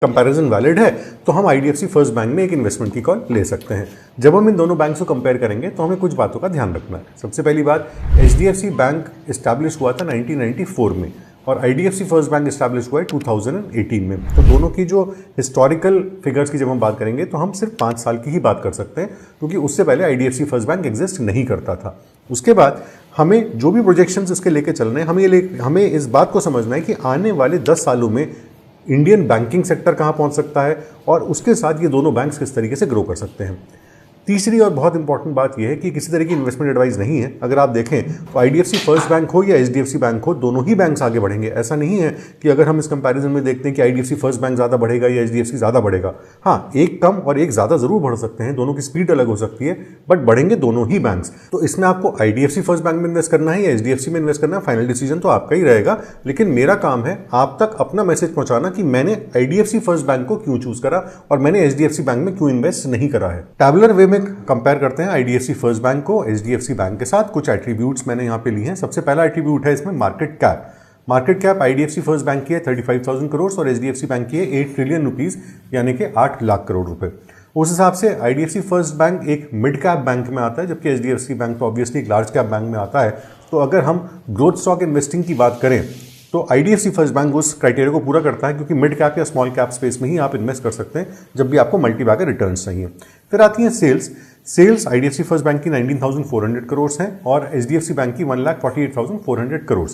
Comparison valid है तो हम आईडीएफसी फर्स्ट बैंक में एक इन्वेस्टमेंट की कॉल ले सकते हैं। जब हम इन दोनों बैंक को कंपेयर करेंगे तो हमें कुछ बातों का ध्यान रखना है। सबसे पहली बात, एचडीएफसी बैंक इस्टेब्लिश हुआ था 1994 में और आईडीएफसी फर्स्ट बैंक इस्टेब्लिश हुआ है 2018 में। तो दोनों की जो हिस्टोरिकल फिगर्स की जब हम बात करेंगे तो हम सिर्फ 5 साल की ही बात कर सकते हैं, क्योंकि उससे पहले आईडीएफसी फर्स्ट बैंक एग्जिस्ट नहीं करता था। उसके बाद हमें जो भी प्रोजेक्शंस इसके लेके चलने हैं, हमें इस बात को समझना है कि आने वाले 10 सालों में इंडियन बैंकिंग सेक्टर कहाँ पहुँच सकता है और उसके साथ ये दोनों बैंक्स किस तरीके से ग्रो कर सकते हैं। तीसरी और बहुत इंपॉर्टेंट बात यह है कि किसी तरह की इन्वेस्टमेंट एडवाइस नहीं है। अगर आप देखें तो आईडीएफसी फर्स्ट बैंक हो या एचडीएफसी बैंक हो, दोनों ही बैंक्स आगे बढ़ेंगे। ऐसा नहीं है कि अगर हम इस कंपैरिजन में देखते हैं कि आईडीएफसी फर्स्ट बैंक ज़्यादा बढ़ेगा या एचडीएफसी ज़्यादा बढ़ेगा, हाँ एक कम और एक ज़्यादा ज़रूर बढ़ सकते हैं, दोनों की स्पीड अलग हो सकती है, बट बढ़ेंगे दोनों ही बैंक्स। तो इसमें आपको आईडीएफसी फर्स्ट बैंक में इन्वेस्ट करना है या एचडीएफसी में इन्वेस्ट करना है, फाइनल डिसीजन तो आपका ही रहेगा। लेकिन मेरा काम है आप तक अपना मैसेज पहुंचाना कि मैंने आईडीएफसी फर्स्ट बैंक को क्यों चूज करा और मैंने एचडीएफसी बैंक में क्यों इन्वेस्ट नहीं करा है। टैबुलर वे में कंपेयर करते हैं आईडीएफसी फर्स्ट बैंक को एचडीएफसी बैंक के साथ। कुछ एट्रीब्यूट्स मैंने यहां पे लिए हैं। सबसे पहला एट्रीब्यूट है इसमें market cap. Market cap IDFC first bank की है 35,000 करोड़ और एचडीएफसी बैंक की है 8 ट्रिलियन रुपीज यानी कि 8 लाख करोड़ रुपए। उस हिसाब से आईडीएफसी फर्स्ट बैंक एक मिड कैप बैंक में आता है, जबकि एचडीएफसी बैंक तो ऑब्वियसली एक लार्ज कैप बैंक में आता है। तो अगर हम ग्रोथ स्टॉक इन्वेस्टिंग की बात करें तो आईडीएफसी फर्स्ट बैंक उस क्राइटेरिया को पूरा करता है, क्योंकि मिड कैप या स्मॉल कैप स्पेस में ही आप इन्वेस्ट कर सकते हैं जब भी आपको मल्टी बैगर रिटर्न्स चाहिए। फिर आती है सेल्स आईडीएफसी फर्स्ट बैंक की 19,400 करोड़ हैं और एचडीएफसी बैंक की 1,48,400 crore.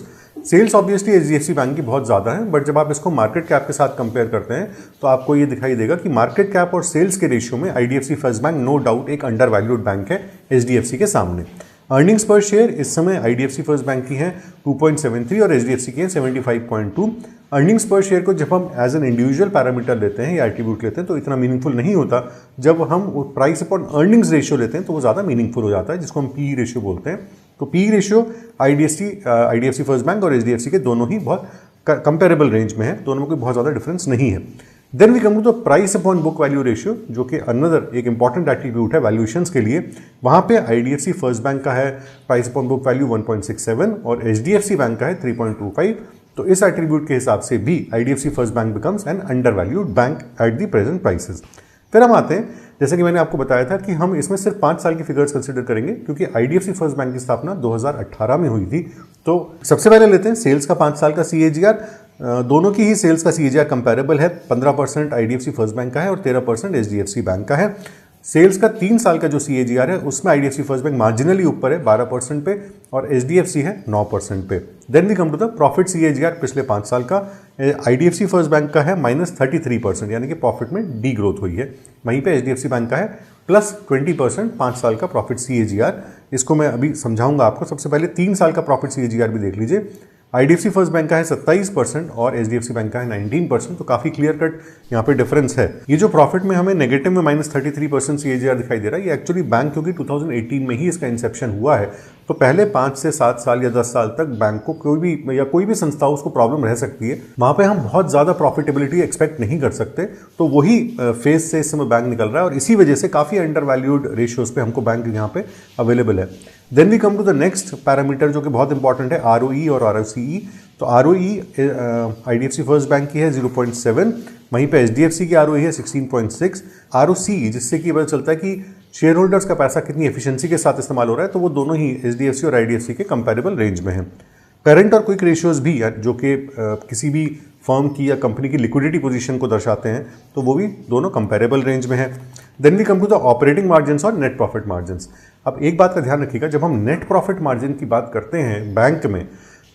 Sales obviously HDFC bank की बहुत ज़्यादा है, बट जब आप इसको मार्केट कैप के साथ कंपेयर करते हैं तो आपको ये दिखाई देगा कि मार्केट कैप और सेल्स के रेशियो में IDFC first bank no doubt एक अंडर वैल्यूड बैंक है एचडीएफसी के सामने। अर्निंग्स पर शेयर इस समय आईडीएफसी फर्स्ट बैंक की है 2.73 और एचडीएफसी की है 75.2। अर्निंग्स पर शेयर को जब हम एज एन इंडिविजुअल पैरामीटर लेते हैं या एट्रीब्यूट लेते हैं तो इतना मीनिंगफुल नहीं होता। जब हम प्राइस अपॉन अर्निंग्स रेशियो लेते हैं तो वो ज़्यादा मीनिंगफुल हो जाता है, जिसको हम पी रेशियो बोलते हैं। तो P ratio IDFC first bank और एचडीएफसी के दोनों ही बहुत कंपेरेबल रेंज में है, दोनों में कोई बहुत ज़्यादा डिफरेंस नहीं है। Then we come to the price upon book value ratio, जो कि अनदर एक इंपॉर्टेंट एट्रीब्यूट है वैल्यूएशंस के लिए। वहाँ पे आईडीएफसी फर्स्ट बैंक का है प्राइस अपॉन बुक वैल्यू 1.67 और एचडीएफसी बैंक का है 3.25। तो इस एट्रीब्यूट के हिसाब से भी IDFC first bank becomes N under valued bank at the present prices. फिर हम आते हैं, जैसे कि मैंने आपको बताया था कि हम इसमें सिर्फ 5 साल की फिगर्स कंसिडर करेंगे, क्योंकि आईडीएफसी फर्स्ट बैंक की स्थापना 2018 में हुई थी। तो सबसे पहले लेते हैं सेल्स का 5 साल का सीएजीआर। दोनों की ही सेल्स का सीएजीआर कंपेरेबल है। 15% आईडीएफसी फर्स्ट बैंक का है और 13% एचडीएफसी बैंक का है। सेल्स का 3 साल का जो सीएजीआर है उसमें आईडीएफसी फर्स्ट बैंक मार्जिनली ऊपर है 12% पे और एचडीएफसी है 9% पे। Then we come to the profit CAGR पिछले 5 साल का। आईडीएफसी फर्स्ट बैंक का है -33% यानी कि प्रॉफिट में डी ग्रोथ हुई है। वहीं पे एचडीएफसी बैंक का है +20% 5 साल का प्रॉफिट सीएजीआर। इसको मैं अभी समझाऊंगा आपको। सबसे पहले 3 साल का प्रॉफिट सीएजीआर भी देख लीजिए। आईडीएफसी फर्स्ट बैंक का है 27% और एचडीएफसी बैंक का है 19%। तो काफी क्लियर कट यहाँ पे डिफरेंस है। ये जो प्रॉफिट में हमें नेगेटिव में -33% सीएजीआर दिखाई दे रहा है, ये एक्चुअली बैंक क्योंकि 2018 में ही इसका इंसेप्शन हुआ है, तो पहले 5 से 7 साल या 10 साल तक बैंक को कोई भी संस्था उसको प्रॉब्लम रह सकती है। वहां पे हम बहुत ज्यादा प्रॉफिटेबिलिटी एक्सपेक्ट नहीं कर सकते। तो वही फेज से इस समय बैंक निकल रहा है और इसी वजह से काफी अंडर वैल्यूड रेशियोज पे हमको बैंक यहाँ पे अवेलेबल है। Then we come to the next parameter जो कि बहुत इंपॉर्टेंट है, आरओई और आरओसीई। तो आरओई आईडीएफसी फर्स्ट बैंक की है 0.7, वहीं पे एचडीएफसी की आरओई है 16.6। आरओसीई जिससे कि पता चलता है कि शेयर होल्डर्स का पैसा कितनी एफिशिएंसी के साथ इस्तेमाल हो रहा है, तो वो दोनों ही एचडीएफसी और आईडीएफसी के कंपेरेबल रेंज में है। करंट और क्विक रेशियोज भी जो कि किसी भी फर्म की या कंपनी की लिक्विडिटी पोजीशन को दर्शाते हैं, तो वो भी दोनों कंपेरेबल रेंज में है। Then we come to the operating margins और नेट प्रॉफिट मार्जिन्स। अब एक बात का ध्यान रखिएगा, जब हम नेट प्रॉफिट मार्जिन की बात करते हैं बैंक में,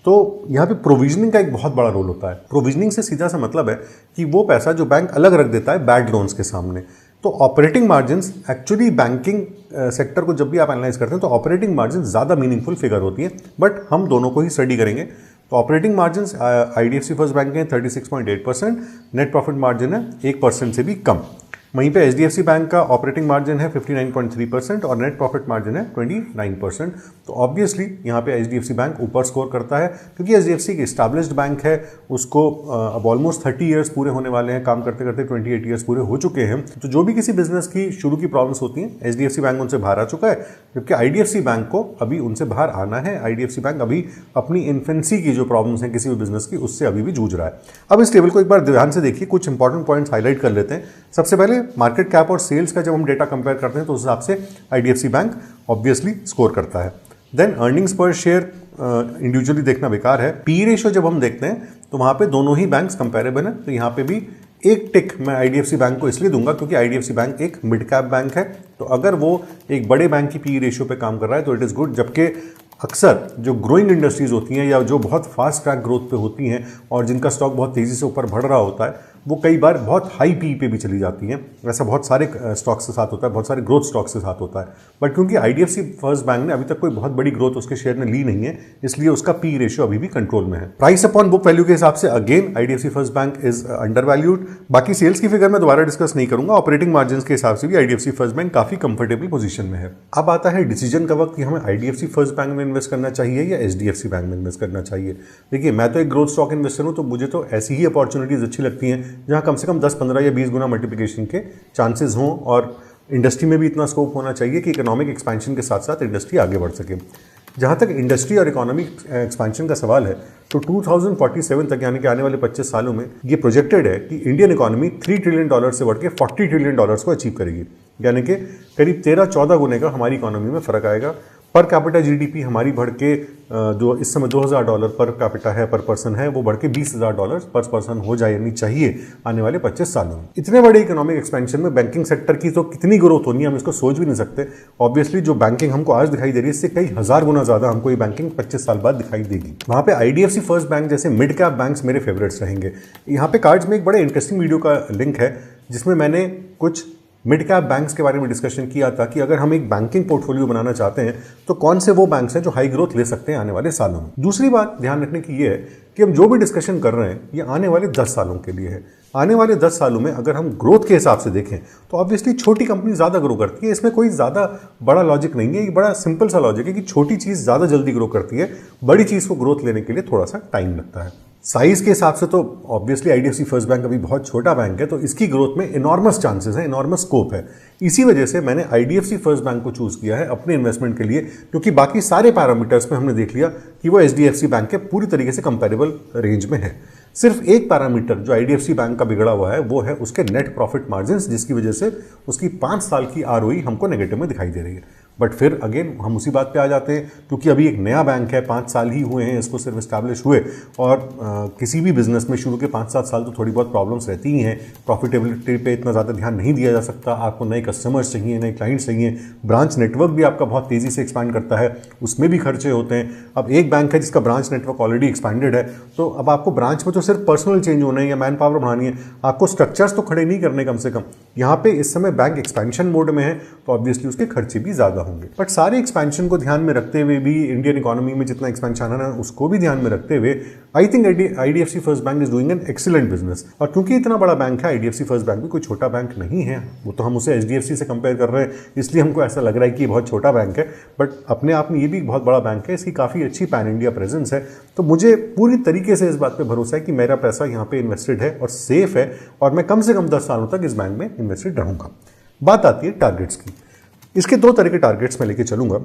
तो यहाँ पे प्रोविजनिंग का एक बहुत बड़ा रोल होता है। प्रोविजनिंग से सीधा सा मतलब है कि वो पैसा जो बैंक अलग रख देता है बैड लोन्स के सामने। तो operating margins actually banking sector को जब भी आप एनालाइज करते हैं तो ऑपरेटिंग मार्जिन ज़्यादा मीनिंगफुल फिगर होती है, बट हम दोनों को ही स्टडी करेंगे। तो operating margins IDFC first bank के 36.8%, नेट प्रॉफिट मार्जिन है 1% से भी कम। वहीं पे एचडीएफसी बैंक का ऑपरेटिंग मार्जिन है 59.3% और नेट प्रॉफिट मार्जिन है 29%। तो ऑब्वियसली यहाँ पे एचडीएफसी बैंक ऊपर स्कोर करता है, क्योंकि एचडीएफसी एक एस्टैब्लिश्ड बैंक है, उसको अब ऑलमोस्ट 30 ईयर्स पूरे होने वाले हैं, काम करते करते 28 ईयर्स पूरे हो चुके हैं। तो जो भी किसी बिजनेस की शुरू की प्रॉब्लम्स होती हैं, एचडीएफसी बैंक उनसे बाहर आ चुका है, जबकि आईडीएफसी बैंक को अभी उनसे बाहर आना है। आईडीएफसी बैंक अभी अपनी इन्फेंसी की जो प्रॉब्लम्स हैं किसी भी बिजनेस की, उससे अभी भी जूझ रहा है। अब इस टेबल को एक बार ध्यान से देखिए, कुछ इंपॉर्टेंट पॉइंट्स हाईलाइट कर लेते हैं। सबसे पहले मार्केट कैप और सेल्स का जब हम डेटा कंपेयर करते हैं तो उस हिसाब से आईडीएफसी बैंक ऑब्वियसली स्कोर करता है। देन अर्निंग्स पर शेयर इंडिविजुअली देखना बेकार है। पी रेशियो जब हम देखते हैं तो वहां पे दोनों ही बैंक्स कंपेरेबल हैं, तो यहाँ पे भी एक टिक मैं आईडीएफसी बैंक को इसलिए दूंगा क्योंकि आईडीएफसी बैंक एक मिड कैप बैंक है, तो अगर वो एक बड़े बैंक की पी रेशियो पे काम कर रहा है तो इट इज़ गुड। जबकि अक्सर जो ग्रोइंग इंडस्ट्रीज होती हैं या जो बहुत फास्ट ट्रैक ग्रोथ पे होती हैं और जिनका स्टॉक बहुत तेज़ी से ऊपर बढ़ रहा होता है, वो कई बार बहुत हाई पी पे भी चली जाती हैं। ऐसा बहुत सारे स्टॉक्स के साथ होता है, बहुत सारे ग्रोथ स्टॉक्स के साथ होता है। बट क्योंकि आईडीएफसी फर्स्ट बैंक ने अभी तक कोई बहुत बड़ी ग्रोथ उसके शेयर ने ली नहीं है, इसलिए उसका पी रेशियो अभी भी कंट्रोल में है। प्राइस अपॉन बुक वैल्यू के हिसाब से again IDFC first bank is under valued. बाकी सेल्स की फिगर मैं दोबारा डिस्कस नहीं करूंगा। ऑपरेटिंग मार्जिन के हिसाब से भी आईडीएफसी फर्स्ट बैंक काफी कंफर्टेबल पोजीशन में है। अब आता है डिसीजन का वक्त कि हमें आईडीएफसी फर्स्ट बैंक में इन्वेस्ट करना चाहिए या एचडीएफसी बैंक में इन्वेस्ट करना चाहिए। देखिए, मैं तो एक ग्रोथ स्टॉक इन्वेस्टर हूं, तो मुझे तो ऐसी ही अपॉर्चुनिटीज अच्छी लगती हैं जहां कम से कम 10, 15 या 20 गुना मल्टीप्लिकेशन के चांसेस हों और इंडस्ट्री में भी इतना स्कोप होना चाहिए कि इकोनॉमिक एक्सपेंशन के साथ साथ इंडस्ट्री आगे बढ़ सके। जहाँ तक इंडस्ट्री और इकोनॉमिक एक्सपेंशन का सवाल है तो 2047 तक यानी कि आने वाले 25 सालों में ये प्रोजेक्टेड है कि इंडियन इकोनॉमी $3 ट्रिलियन से बढ़ के $40 ट्रिलियन को अचीव करेगी, यानी कि करीब 13-14 गुने का हमारी इकोनॉमी में फर्क आएगा। पर कैपिटा जीडीपी हमारी बढ़ के जो इस समय $2000 पर कैपिटा है, पर पर्सन है, वो बढ़ के $20000 पर पर्सन हो जानी चाहिए आने वाले 25 सालों में। इतने बड़े इकोनॉमिक एक्सपेंशन में बैंकिंग सेक्टर की तो कितनी ग्रोथ होनी है, हम इसको सोच भी नहीं सकते। ऑब्वियसली जो बैंकिंग हमको आज दिखाई दे रही है, इससे कई हजार गुना ज्यादा हमको ये बैंकिंग 25 साल बाद दिखाई देगी। वहां पे आईडीएफसी फर्स्ट बैंक जैसे मिड कैप बैंक्स मेरे फेवरेट्स रहेंगे। यहाँ पे कार्ड्स में एक बड़े इंटरेस्टिंग वीडियो का लिंक है जिसमें मैंने कुछ मिड कैप बैंक्स के बारे में डिस्कशन किया था कि अगर हम एक बैंकिंग पोर्टफोलियो बनाना चाहते हैं तो कौन से वो बैंक्स हैं जो हाई ग्रोथ ले सकते हैं आने वाले सालों में। दूसरी बात ध्यान रखने की ये है कि हम जो भी डिस्कशन कर रहे हैं ये आने वाले 10 सालों के लिए है। आने वाले 10 सालों में अगर हम ग्रोथ के हिसाब से देखें तो ऑब्वियसली छोटी कंपनी ज़्यादा ग्रो करती है। इसमें कोई ज़्यादा बड़ा लॉजिक नहीं है, ये बड़ा सिंपल सा लॉजिक है कि छोटी चीज़ ज़्यादा जल्दी ग्रो करती है, बड़ी चीज़ को ग्रोथ लेने के लिए थोड़ा सा टाइम लगता है। साइज के हिसाब से तो ऑब्वियसली आईडीएफसी फर्स्ट बैंक अभी बहुत छोटा बैंक है, तो इसकी ग्रोथ में इनॉर्मस चांसेस हैं, इनॉर्मस स्कोप है। इसी वजह से मैंने आईडीएफसी फर्स्ट बैंक को चूज किया है अपने इन्वेस्टमेंट के लिए, क्योंकि बाकी सारे पैरामीटर्स में हमने देख लिया कि वो एचडीएफसी बैंक के पूरी तरीके से कंपेरेबल रेंज में है। सिर्फ एक पैरामीटर जो आईडीएफसी बैंक का बिगड़ा हुआ है वो है उसके नेट प्रॉफिट मार्जिन्स, जिसकी वजह से उसकी 5 साल की आरओई हमको नेगेटिव में दिखाई दे रही है। बट फिर अगेन हम उसी बात पे आ जाते हैं, क्योंकि अभी एक नया बैंक है, 5 साल ही हुए हैं इसको सिर्फ एस्टैब्लिश हुए, और किसी भी बिजनेस में शुरू के 5-7 साल तो थोड़ी बहुत प्रॉब्लम्स रहती ही हैं। प्रॉफिटेबिलिटी पे इतना ज़्यादा ध्यान नहीं दिया जा सकता, आपको नए कस्टमर्स चाहिए, नए क्लाइंट्स चाहिए, ब्रांच नेटवर्क भी आपका बहुत तेज़ी से एक्सपैंड करता है, उसमें भी खर्चे होते हैं। अब एक बैंक है जिसका ब्रांच नेटवर्क ऑलरेडी एक्सपैंडेड है, तो अब आपको ब्रांच में तो सिर्फ पर्सनल चेंज होना है या मैन पावर बढ़ानी है, आपको स्ट्रक्चर्स तो खड़े नहीं करने कम से कम। यहाँ पे इस समय बैंक एक्सपेंशन मोड में है तो ऑब्वियसली उसके खर्चे भी ज़्यादा होंगे। बट सारे एक्सपेंशन को ध्यान में रखते हुए भी, इंडियन इकोनॉमी में जितना एक्सपेंशन है उसको भी ध्यान में रखते हुए, I think IDFC first bank is doing an excellent business. और क्योंकि इतना बड़ा बैंक है, आईडीएफसी फर्स्ट बैंक भी कोई छोटा बैंक नहीं है, वो तो हम उसे एचडीएफसी से कंपेयर कर रहे हैं इसलिए हमको ऐसा लग रहा है कि ये बहुत छोटा बैंक है, बट अपने आप में ये भी बहुत बड़ा बैंक है, इसकी काफ़ी अच्छी पैन इंडिया प्रेजेंस है। तो मुझे पूरी तरीके से इस बात पर भरोसा है कि मेरा पैसा यहाँ पे इन्वेस्टेड है और सेफ है, और मैं कम से कम 10 सालों तक इस बैंक में इन्वेस्टेड रहूँगा। बात आती है टारगेट्स की। इसके 2 तरह के टारगेट्स मैं लेके चलूंगा।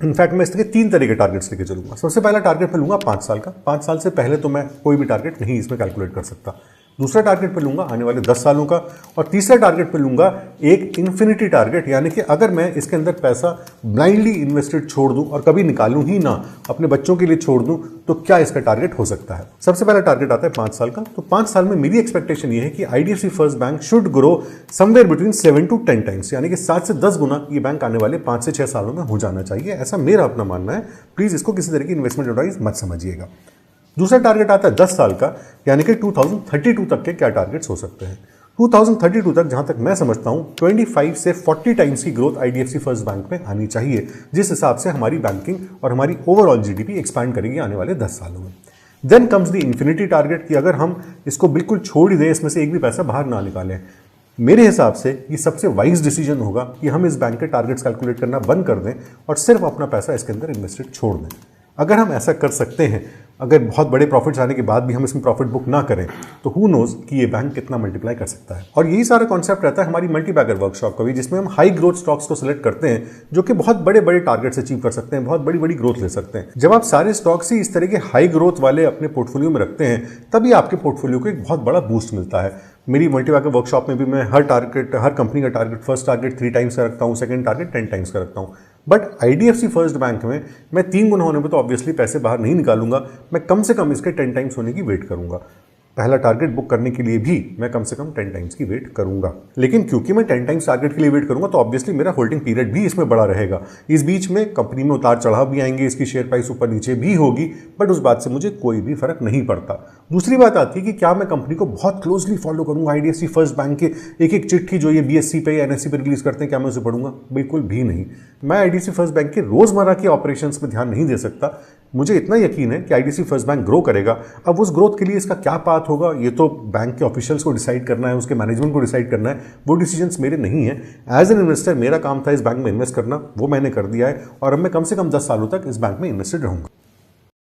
इनफैक्ट मैं इसके 3 तरह के टारगेट्स लेके चलूंगा। सबसे पहला टारगेट मैं लूंगा 5 साल का। 5 साल से पहले तो मैं कोई भी टारगेट नहीं इसमें कैलकुलेट कर सकता। दूसरा टारगेट पे लूंगा आने वाले 10 सालों का, और तीसरा टारगेट पे लूंगा एक इन्फिनिटी टारगेट, यानी कि अगर मैं इसके अंदर पैसा ब्लाइंडली इन्वेस्टेड छोड़ दूं और कभी निकालूं ही ना, अपने बच्चों के लिए छोड़ दूं, तो क्या इसका टारगेट हो सकता है। सबसे पहला टारगेट आता है 5 साल का। तो 5 साल में मेरी एक्सपेक्टेशन ये है कि IDFC first bank should grow somewhere between 7 to 10 times, यानी कि 7 से 10 गुना ये बैंक आने वाले 5 से 6 सालों में हो जाना चाहिए। ऐसा मेरा अपना मानना है, प्लीज इसको किसी तरह की इन्वेस्टमेंट एडवाइस मत समझिएगा। दूसरा टारगेट आता है 10 साल का, यानी कि 2032 तक के क्या टारगेट्स हो सकते हैं। 2032 तक जहां तक मैं समझता हूं 25 से 40 टाइम्स की ग्रोथ आईडीएफसी फर्स्ट बैंक में आनी चाहिए, जिस हिसाब से हमारी बैंकिंग और हमारी ओवरऑल जीडीपी एक्सपैंड करेगी आने वाले 10 सालों में। Then comes the infinity target, कि अगर हम इसको बिल्कुल छोड़ ही दें, इसमें से एक भी पैसा बाहर ना निकालें, मेरे हिसाब से ये सबसे वाइज डिसीजन होगा कि हम इस बैंक के टारगेट्स कैलकुलेट करना बंद कर दें और सिर्फ अपना पैसा इसके अंदर इन्वेस्टेड छोड़ दें। अगर हम ऐसा कर सकते हैं, अगर बहुत बड़े प्रॉफिट्स आने के बाद भी हम इसमें प्रॉफिट बुक ना करें, तो हु नोज कि ये बैंक कितना मल्टीप्लाई कर सकता है। और यही सारा कॉन्सेप्ट रहता है हमारी मल्टी बैगर वर्कशॉप का भी, जिसमें हम हाई ग्रोथ स्टॉक्स को सिलेक्ट करते हैं जो कि बहुत बड़े बड़े टारगेट्स अचीव कर सकते हैं, बहुत बड़ी बड़ी ग्रोथ ले सकते हैं। जब आप सारे स्टॉक्स ही इस तरह के हाई ग्रोथ वाले अपने पोर्टफोलियो में रखते हैं, तभी आपके पोर्टफोलियो को एक बहुत बड़ा बूस्ट मिलता है। मेरी मल्टी बैगर वर्कशॉप में भी मैं हर कंपनी का टारगेट, फर्स्ट टारगेट 3 टाइम्स का रखता हूँ, सेकंड टारगेट 10 टाइम्स का रखता हूँ। बट IDFC फर्स्ट बैंक में मैं 3 गुना होने पर तो ऑब्वियसली पैसे बाहर नहीं निकालूंगा, मैं कम से कम इसके 10 टाइम्स होने की वेट करूंगा। पहला टारगेट बुक करने के लिए भी मैं कम से कम 10 टाइम्स की वेट करूंगा। लेकिन क्योंकि मैं 10 टाइम्स टारगेट के लिए वेट करूंगा, तो ऑब्वियसली मेरा होल्डिंग पीरियड भी इसमें बड़ा रहेगा। इस बीच में कंपनी में उतार चढ़ाव भी आएंगे, इसकी शेयर प्राइस ऊपर नीचे भी होगी, बट उस बात से मुझे कोई भी फर्क नहीं पड़ता। दूसरी बात आती है कि क्या मैं कंपनी को बहुत क्लोजली फॉलो करूंगा, IDFC फर्स्ट बैंक के एक एक चिट्ठी जो ये BSE पे या NSE पे रिलीज करते हैं, क्या मैं उसे पढ़ूंगा? बिल्कुल भी नहीं। मैं IDFC फर्स्ट बैंक के रोजमर्रा के ऑपरेशंस में ध्यान नहीं दे सकता। मुझे इतना यकीन है कि IDFC फर्स्ट बैंक ग्रो करेगा। अब उस ग्रोथ के लिए इसका क्या पाथ होगा, ये तो बैंक के ऑफिशियल्स को डिसाइड करना है, उसके मैनेजमेंट को डिसाइड करना है। वो डिसीजंस मेरे नहीं है। एज एन इन्वेस्टर मेरा काम था इस बैंक में इन्वेस्ट करना, वो मैंने कर दिया है और अब मैं कम से कम 10 सालों तक इस बैंक में इन्वेस्टेड रहूंगा।